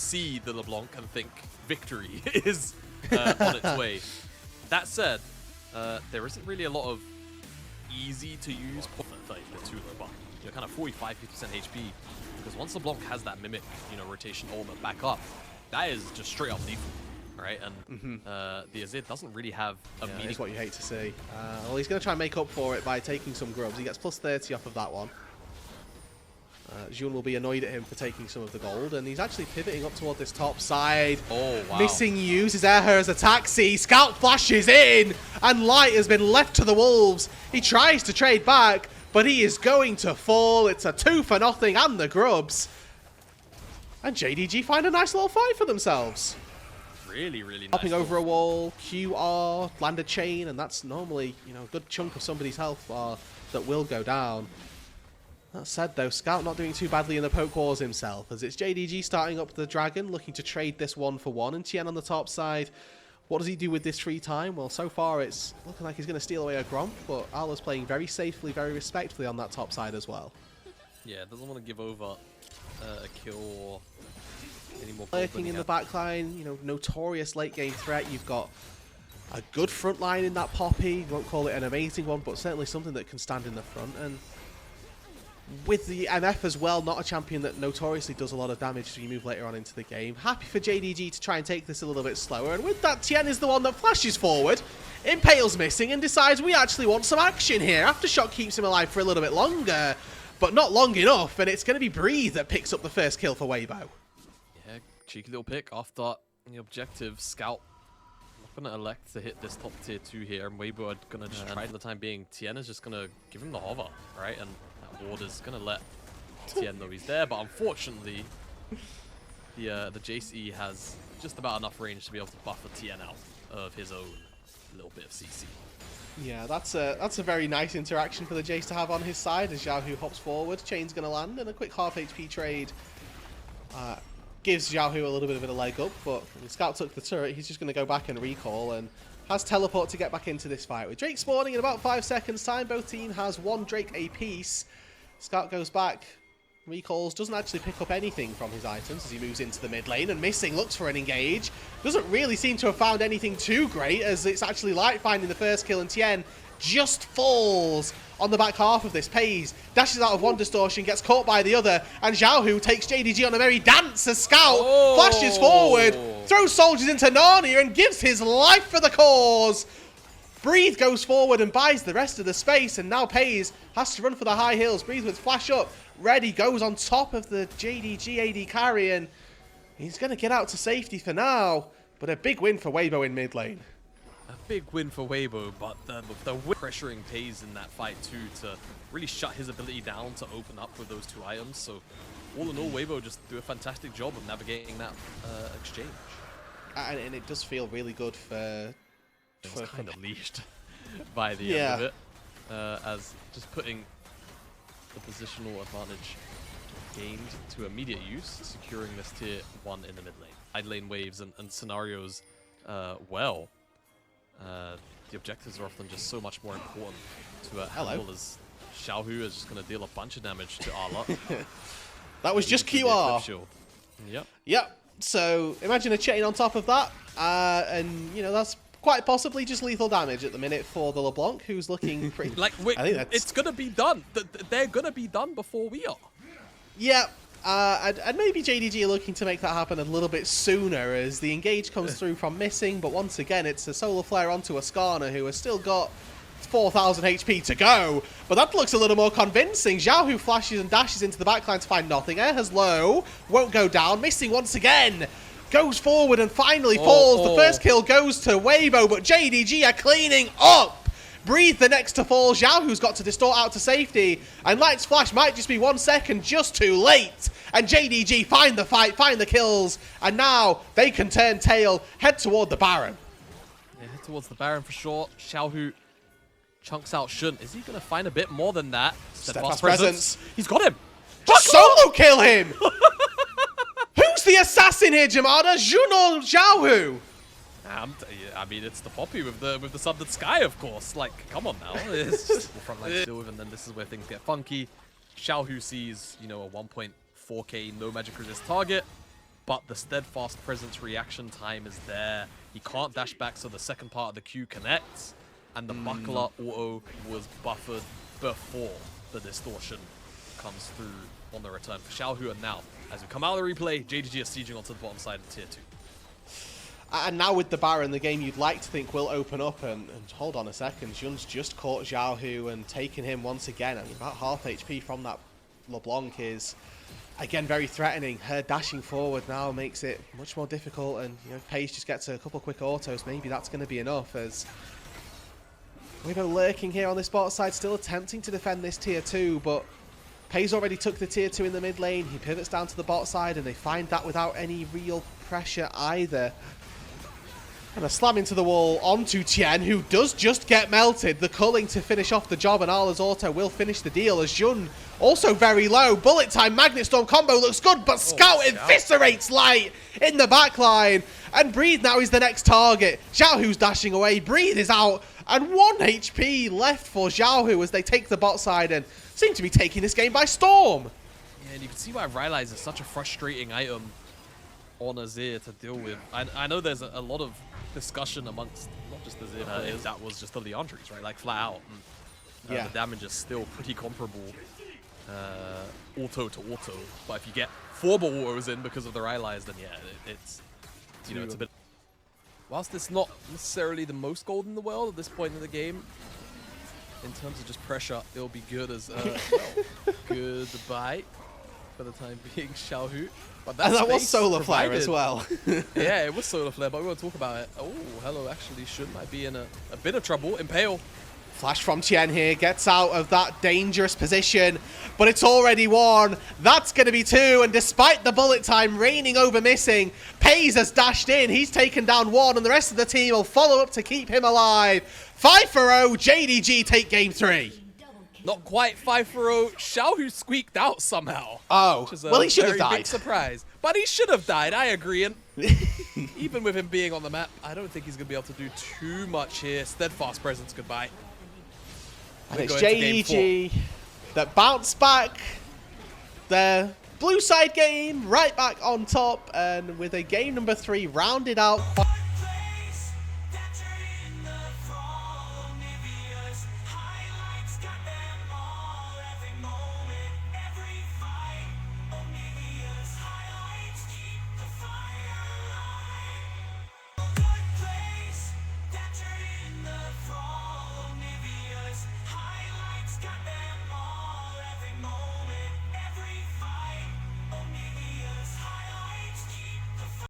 see the LeBlanc and think victory is on its way. That said, there isn't really a lot of easy to use the two though, but you're kind of 45-50% HP, because once LeBlanc has that mimic, rotation ultimate back up, that is just straight up lethal, right? And the Azir doesn't really have a meaning. That's what you hate to see. Well, he's going to try and make up for it by taking some grubs. He gets plus 30 off of that one. Jun will be annoyed at him for taking some of the gold, and he's actually pivoting up toward this top side. Oh, wow. Missing uses Air as a taxi. Scout flashes in, and Light has been left to the wolves. He tries to trade back, but he is going to fall. It's a 2-for-0 and the grubs. And JDG find a nice little fight for themselves. Really, really nice. Hopping over a wall, QR, land a chain, and that's normally, a good chunk of somebody's health bar that will go down. That said, though, Scout not doing too badly in the poke wars himself, as it's JDG starting up the Dragon, looking to trade this 1-for-1, and Tien on the top side. What does he do with this free time? Well, so far it's looking like he's going to steal away a Gromp, but Arla's playing very safely, very respectfully on that top side as well. Yeah, doesn't want to give over a kill or any more. Lurking in the backline, notorious late game threat. You've got a good front line in that Poppy. Won't call it an amazing one, but certainly something that can stand in the front. And with the MF as well, not a champion that notoriously does a lot of damage as you move later on into the game. Happy for JDG to try and take this a little bit slower. And with that, Tien is the one that flashes forward. Impale's missing and decides we actually want some action here. Aftershock keeps him alive for a little bit longer, but not long enough. And it's going to be Breathe that picks up the first kill for Weibo. Yeah, cheeky little pick after the objective. Scout not going to elect to hit this top tier 2 here. And Weibo are going to just try for the time being. Tien is just going to give him the hover, right? And ward is going to let Tien know he's there, but unfortunately the JC has just about enough range to be able to buffer Tien out of his own little bit of CC. Yeah, that's a very nice interaction for the Jace to have on his side as Xiaohu hops forward. Chain's going to land, and a quick half HP trade gives Xiaohu a little bit of a leg up, but when Scout took the turret, he's just going to go back and recall and has teleport to get back into this fight. With Drake spawning in about 5 seconds time, both team has 1 Drake apiece. Scout goes back, recalls, doesn't actually pick up anything from his items as he moves into the mid lane, and Missing looks for an engage. Doesn't really seem to have found anything too great, as it's actually Light finding the first kill, and Tien just falls on the back half of this. Pays, dashes out of one distortion, gets caught by the other, and Xiaohu takes JDG on a merry dance as Scout flashes forward, throws soldiers into Narnia, and gives his life for the cause. Breathe goes forward and buys the rest of the space, and now Pays has to run for the high hills. Breathe with flash up, ready, goes on top of the JDG AD carry, and he's going to get out to safety for now, but a big win for Weibo in mid lane. A big win for Weibo, but the pressuring Pays in that fight too to really shut his ability down to open up with those 2 items. So all in all, Weibo just do a fantastic job of navigating that exchange. And it does feel really good for... It was kind of leashed by the end of it, as just putting the positional advantage gained to immediate use, securing this tier 1 in the mid lane. Side lane waves and scenarios, the objectives are often just so much more important to handle, as Xiaohu is just going to deal a bunch of damage to Arla. That was just QR. Yep. So imagine a chain on top of that, and that's quite possibly just lethal damage at the minute for the LeBlanc, who's looking pretty... It's going to be done. They're going to be done before we are. Yeah, and maybe JDG are looking to make that happen a little bit sooner as the engage comes through from Missing, but once again, it's a solar flare onto Ascana, who has still got 4,000 HP to go, but that looks a little more convincing. Xiaohu flashes and dashes into the backline to find nothing. Air has low, won't go down. Missing once again. Goes forward and finally falls. The first kill goes to Weibo, but JDG are cleaning up. Breathe the next to fall. Xiaohu's got to distort out to safety. And Light's flash might just be 1 second just too late. And JDG find the fight, find the kills. And now they can turn tail, head toward the Baron. Yeah, head towards the Baron for sure. Xiaohu chunks out Shun. Is he going to find a bit more than that? Steadfast presence. He's got him. Solo kill him. Who's the assassin here, Jamada? Jun or Xiaohu? I mean, it's the Poppy with the Sundered Sky, of course. Like, come on now. It's just the front line still, and then this is where things get funky. Xiaohu sees, a 1.4k no magic resist target, but the steadfast presence reaction time is there. He can't dash back, so the second part of the Q connects, and the buckler auto was buffered before the distortion comes through on the return for Xiaohu. And now, as we come out of the replay, JDG is sieging onto the bottom side of tier 2. And now with the Baron, the game you'd like to think will open up, and hold on a second, Jun's just caught Xiaohu and taken him once again. I mean, about half HP from that LeBlanc is, again, very threatening. Her dashing forward now makes it much more difficult, and you know, if Paige just gets a couple quick autos, maybe that's going to be enough, as Weibo lurking here on this bot side, still attempting to defend this tier 2, but Paige already took the tier 2 in the mid lane. He pivots down to the bot side, and they find that without any real pressure either. And a slam into the wall onto Tien, who does just get melted. The culling to finish off the job, and Arla's auto will finish the deal as Jun also very low. Bullet time, Magnet Storm combo looks good, but Scout eviscerates Light in the backline. And Breathe now is the next target. Xiaohu's dashing away, Breathe is out, and 1 HP left for Xiaohu as they take the bot side and seem to be taking this game by storm. Yeah, and you can see why Rylai's is such a frustrating item on Azir to deal with. I know there's a lot of discussion amongst not just Azir players, that was just the Leandries, right? Like flat out. And, the damage is still pretty comparable auto to auto. But if you get 4 ball autos in because of the Rylai's, then yeah, it's you know, it's a bit. Whilst it's not necessarily the most gold in the world at this point in the game, in terms of just pressure, it'll be good as well. Goodbye for the time being, Xiaohu. But that was Solar Flare as well. Yeah, it was Solar Flare, but we won't talk about it. Oh, hello, actually, Shun might be in a bit of trouble. Impale. Flash from Tien here, gets out of that dangerous position, but it's already 1. That's going to be 2, and despite the bullet time reigning over missing, Pays has dashed in. He's taken down 1, and the rest of the team will follow up to keep him alive. 5-0, JDG take game 3. Not quite 5-0. Xiaohu squeaked out somehow. Oh, which is well, he should have died. Big surprise. But he should have died, I agree. And even with him being on the map, I don't think he's going to be able to do too much here. Steadfast presence, goodbye. And it's JDG that bounce back their blue side game right back on top, and with a game number 3 rounded out.